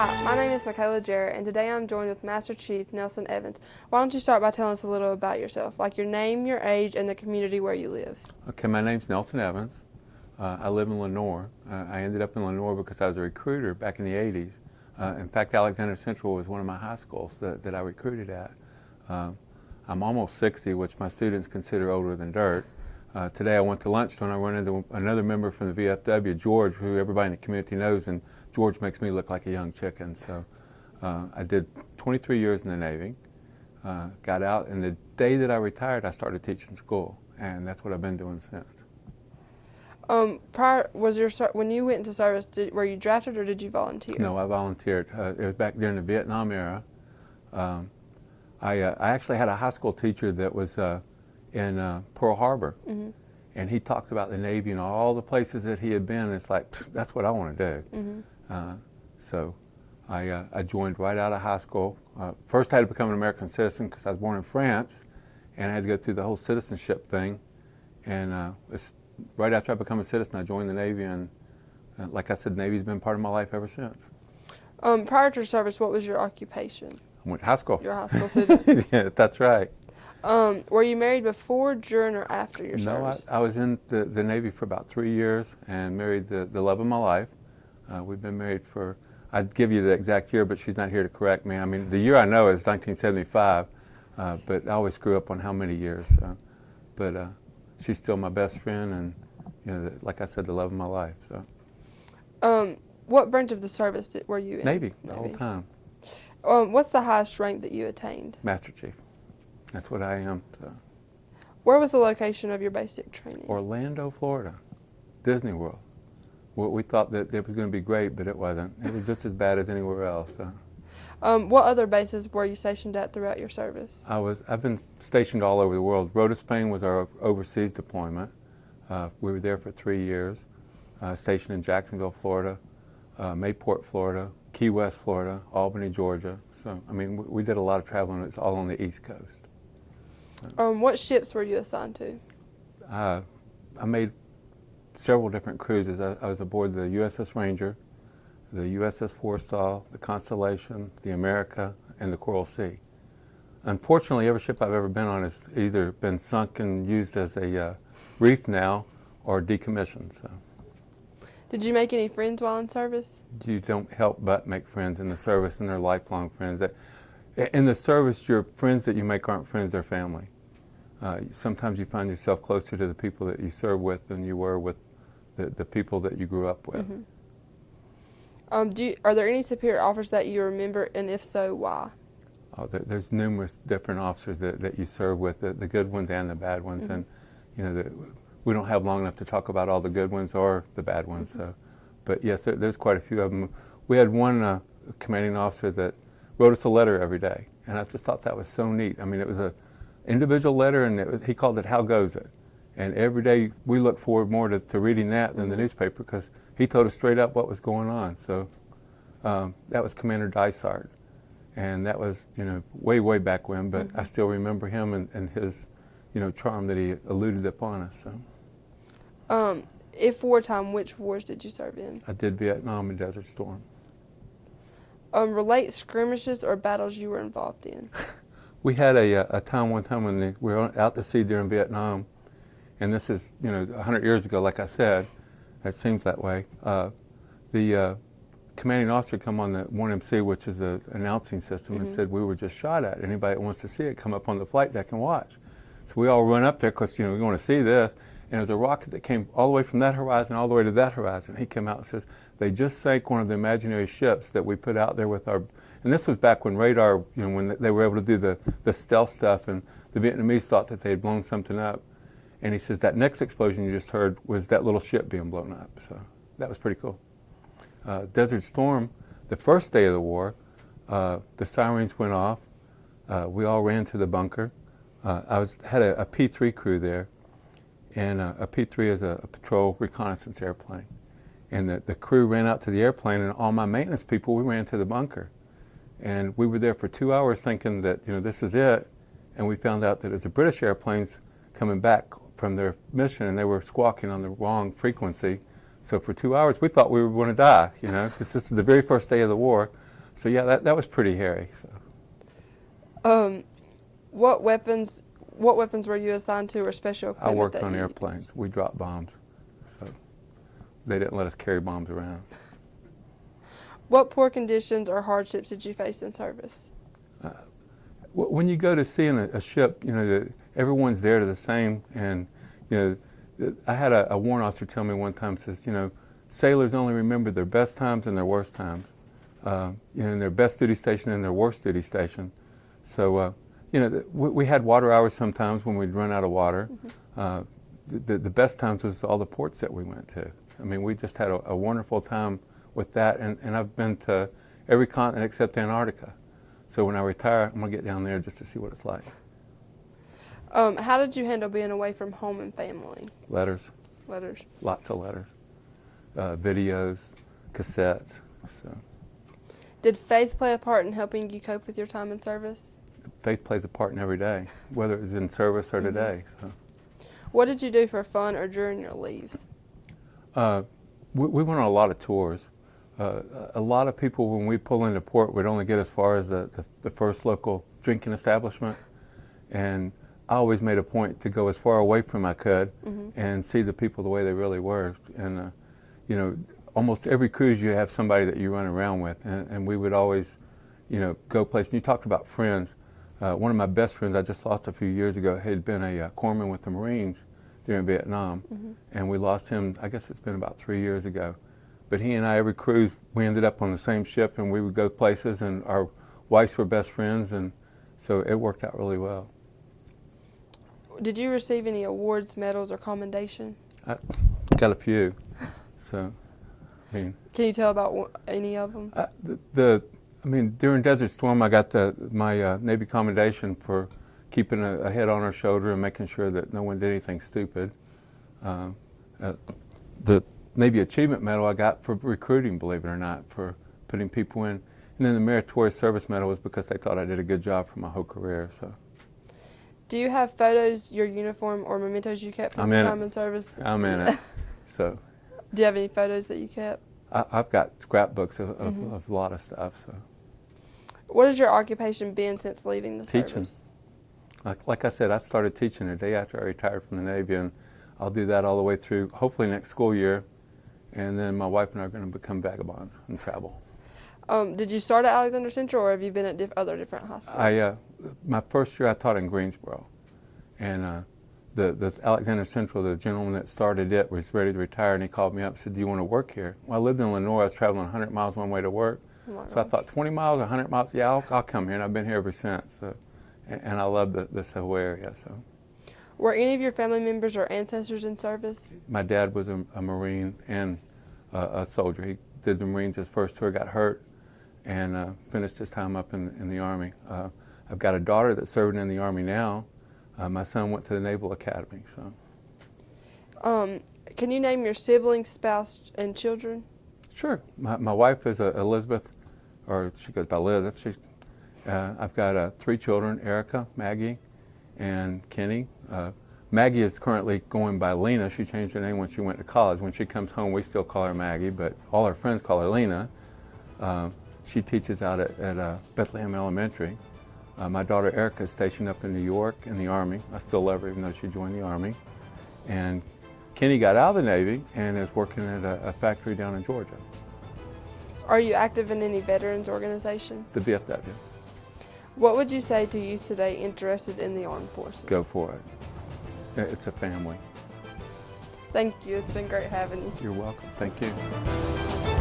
Hi, my name is Michaela Jarrett, and today I'm joined with Master Chief Nelson Evans. Why don't you start by telling us a little about yourself, like your name, your age, and the community where you live? Okay, my name's Nelson Evans. I live in Lenore. I ended up in Lenore because I was a recruiter back in the 80s. In fact, Alexander Central was one of my high schools that I recruited at. I'm almost 60, which my students consider older than dirt. Today I went to lunch and I ran into another member from the VFW, George, who everybody in the community knows, and George makes me look like a young chicken. So I did 23 years in the Navy, got out, and the day that I retired, I started teaching school, and that's what I've been doing since. When you went into service, were you drafted or did you volunteer? No, I volunteered. It was back during the Vietnam era. I actually had a high school teacher that was in Pearl Harbor, and he talked about the Navy and all the places that he had been. And it's like, that's what I want to do. So I joined right out of high school. First I had to become an American citizen because I was born in France, and I had to go through the whole citizenship thing. And right after I became a citizen, I joined the Navy, and like I said, the Navy's been part of my life ever since. Prior to service, what was your occupation? I went to high school. Your high school student? Yeah, that's right. Were you married before, during, or after your service? No, I was in the Navy for about 3 years and married the love of my life. We've been married for, I'd give you the exact year, but she's not here to correct me. I mean, the year I know is 1975, but I always screw up on how many years. But she's still my best friend, and you know, like I said, the love of my life. So. What branch of the service were you in? Navy, the whole time. What's the highest rank that you attained? Master Chief. That's what I am. So. Where was the location of your basic training? Orlando, Florida, Disney World. We thought that it was going to be great, but it wasn't. It was just as bad as anywhere else. So. What other bases were you stationed at throughout your service? I've been stationed all over the world. Rhoda, Spain was our overseas deployment. We were there for 3 years. Stationed in Jacksonville, Florida, Mayport, Florida, Key West, Florida, Albany, Georgia. So, I mean, we did a lot of traveling. It's all on the East Coast. What ships were you assigned to? I made several different cruises. I was aboard the USS Ranger, the USS Forrestal, the Constellation, the America, and the Coral Sea. Unfortunately, every ship I've ever been on has either been sunk and used as a reef now or decommissioned. So. Did you make any friends while in service? You don't help but make friends in the service, and they're lifelong friends. In the service, your friends that you make aren't friends, they're family. Sometimes you find yourself closer to the people that you serve with than you were with the people that you grew up with. Are there any superior officers that you remember, and if so, why? There's numerous different officers that you serve with, the good ones and the bad ones, and you know we don't have long enough to talk about all the good ones or the bad ones. So, but yes, there's quite a few of them. We had one commanding officer that wrote us a letter every day, and I just thought that was so neat. I mean, it was an individual letter, and he called it "How Goes It?" And every day we look forward more to reading that than the newspaper, because he told us straight up what was going on. So that was Commander Dysart, and that was, you know, way back when. But I still remember him and his, you know, charm that he eluded upon us. So. If wartime, which wars did you serve in? I did Vietnam and Desert Storm. Relate skirmishes or battles you were involved in. We had one time when we were out to sea during Vietnam, and this is, you know, 100 years ago, like I said. It seems that way. The commanding officer come on the 1MC, which is the announcing system, and said, "We were just shot at. Anybody that wants to see it, come up on the flight deck and watch." So we all run up there because, you know, we want to see this. And it was a rocket that came all the way from that horizon all the way to that horizon. He came out and says, "They just sank one of the imaginary ships that we put out there with our," and this was back when radar, you know, when they were able to do the stealth stuff, and the Vietnamese thought that they had blown something up. And he says, "That next explosion you just heard was that little ship being blown up." So that was pretty cool. Desert Storm, the first day of the war, the sirens went off. We all ran to the bunker. I had a P-3 crew there. And a P-3 is a patrol reconnaissance airplane. And the crew ran out to the airplane, and all my maintenance people, we ran to the bunker. And we were there for 2 hours thinking that, you know, this is it. And we found out that it was the British airplanes coming back from their mission, and they were squawking on the wrong frequency. So for 2 hours, we thought we were going to die, you know, because this was the very first day of the war. So yeah, that was pretty hairy. So What weapons were you assigned to, or special I equipment worked that on you airplanes. used? We dropped bombs, so they didn't let us carry bombs around. What poor conditions or hardships did you face in service? When you go to sea in a ship, you know, everyone's there to the same, and you know, I had a warrant officer tell me one time, says, you know, sailors only remember their best times and their worst times, you know, in their best duty station and their worst duty station. So, you know, we had water hours sometimes when we'd run out of water. The best times was all the ports that we went to. I mean, we just had a wonderful time with that, and I've been to every continent except Antarctica. So when I retire, I'm going to get down there just to see what it's like. How did you handle being away from home and family? Letters. Letters. Lots of letters. Videos, cassettes. So Did faith play a part in helping you cope with your time in service? faith plays a part in every day, whether it's in service or today. So What did you do for fun or during your leaves? we went on a lot of tours. A lot of people, when we pull into port, would only get as far as the first local drinking establishment. And I always made a point to go as far away from I could and see the people the way they really were. And, you know, almost every cruise you have somebody that you run around with. And we would always, you know, go places. And you talked about friends. One of my best friends I just lost a few years ago had been a corpsman with the Marines during Vietnam. And we lost him, I guess it's been about 3 years ago. But he and I, every cruise, we ended up on the same ship, and we would go places, and our wives were best friends, and so it worked out really well. Did you receive any awards, medals, or commendation? I got a few. So, I mean, Can you tell about any of them? I mean, during Desert Storm, I got my Navy commendation for keeping a head on our shoulder and making sure that no one did anything stupid. The Navy Achievement Medal I got for recruiting, believe it or not, for putting people in. And then the Meritorious Service Medal was because they thought I did a good job for my whole career. So. Do you have photos, your uniform, or mementos you kept from your time in service? I'm in it. So. Do you have any photos that you kept? I've got scrapbooks of a lot of stuff. So. What has your occupation been since leaving the service? Teaching. Like I said, I started teaching the day after I retired from the Navy, and I'll do that all the way through, hopefully next school year. And then my wife and I are going to become vagabonds and travel. Did you start at Alexander Central, or have you been at other different high schools? My first year I taught in Greensboro. And the Alexander Central, the gentleman that started it, was ready to retire, and he called me up and said, do you want to work here? Well, I lived in Lenore. I was traveling 100 miles one way to work. So I thought 20 miles, 100 miles, yeah, I'll come here, and I've been here ever since. So, and I love this whole area. So. Were any of your family members or ancestors in service? My dad was a Marine and a soldier. He did the Marines his first tour, got hurt, and finished his time up in the Army. I've got a daughter that's serving in the Army now. My son went to the Naval Academy. So. Can you name your siblings, spouse, and children? Sure. My wife is Elizabeth, or she goes by Liz. I've got 3 children, Erica, Maggie, and Kenny. Maggie is currently going by Lena. She changed her name when she went to college. When she comes home, we still call her Maggie, but all her friends call her Lena. She teaches out at Bethlehem Elementary. My daughter Erica is stationed up in New York in the Army. I still love her even though she joined the Army. And Kenny got out of the Navy and is working at a factory down in Georgia. Are you active in any veterans organizations? The VFW. What would you say to youth today interested in the armed forces? Go for it. It's a family. Thank you. It's been great having you. You're welcome. Thank you.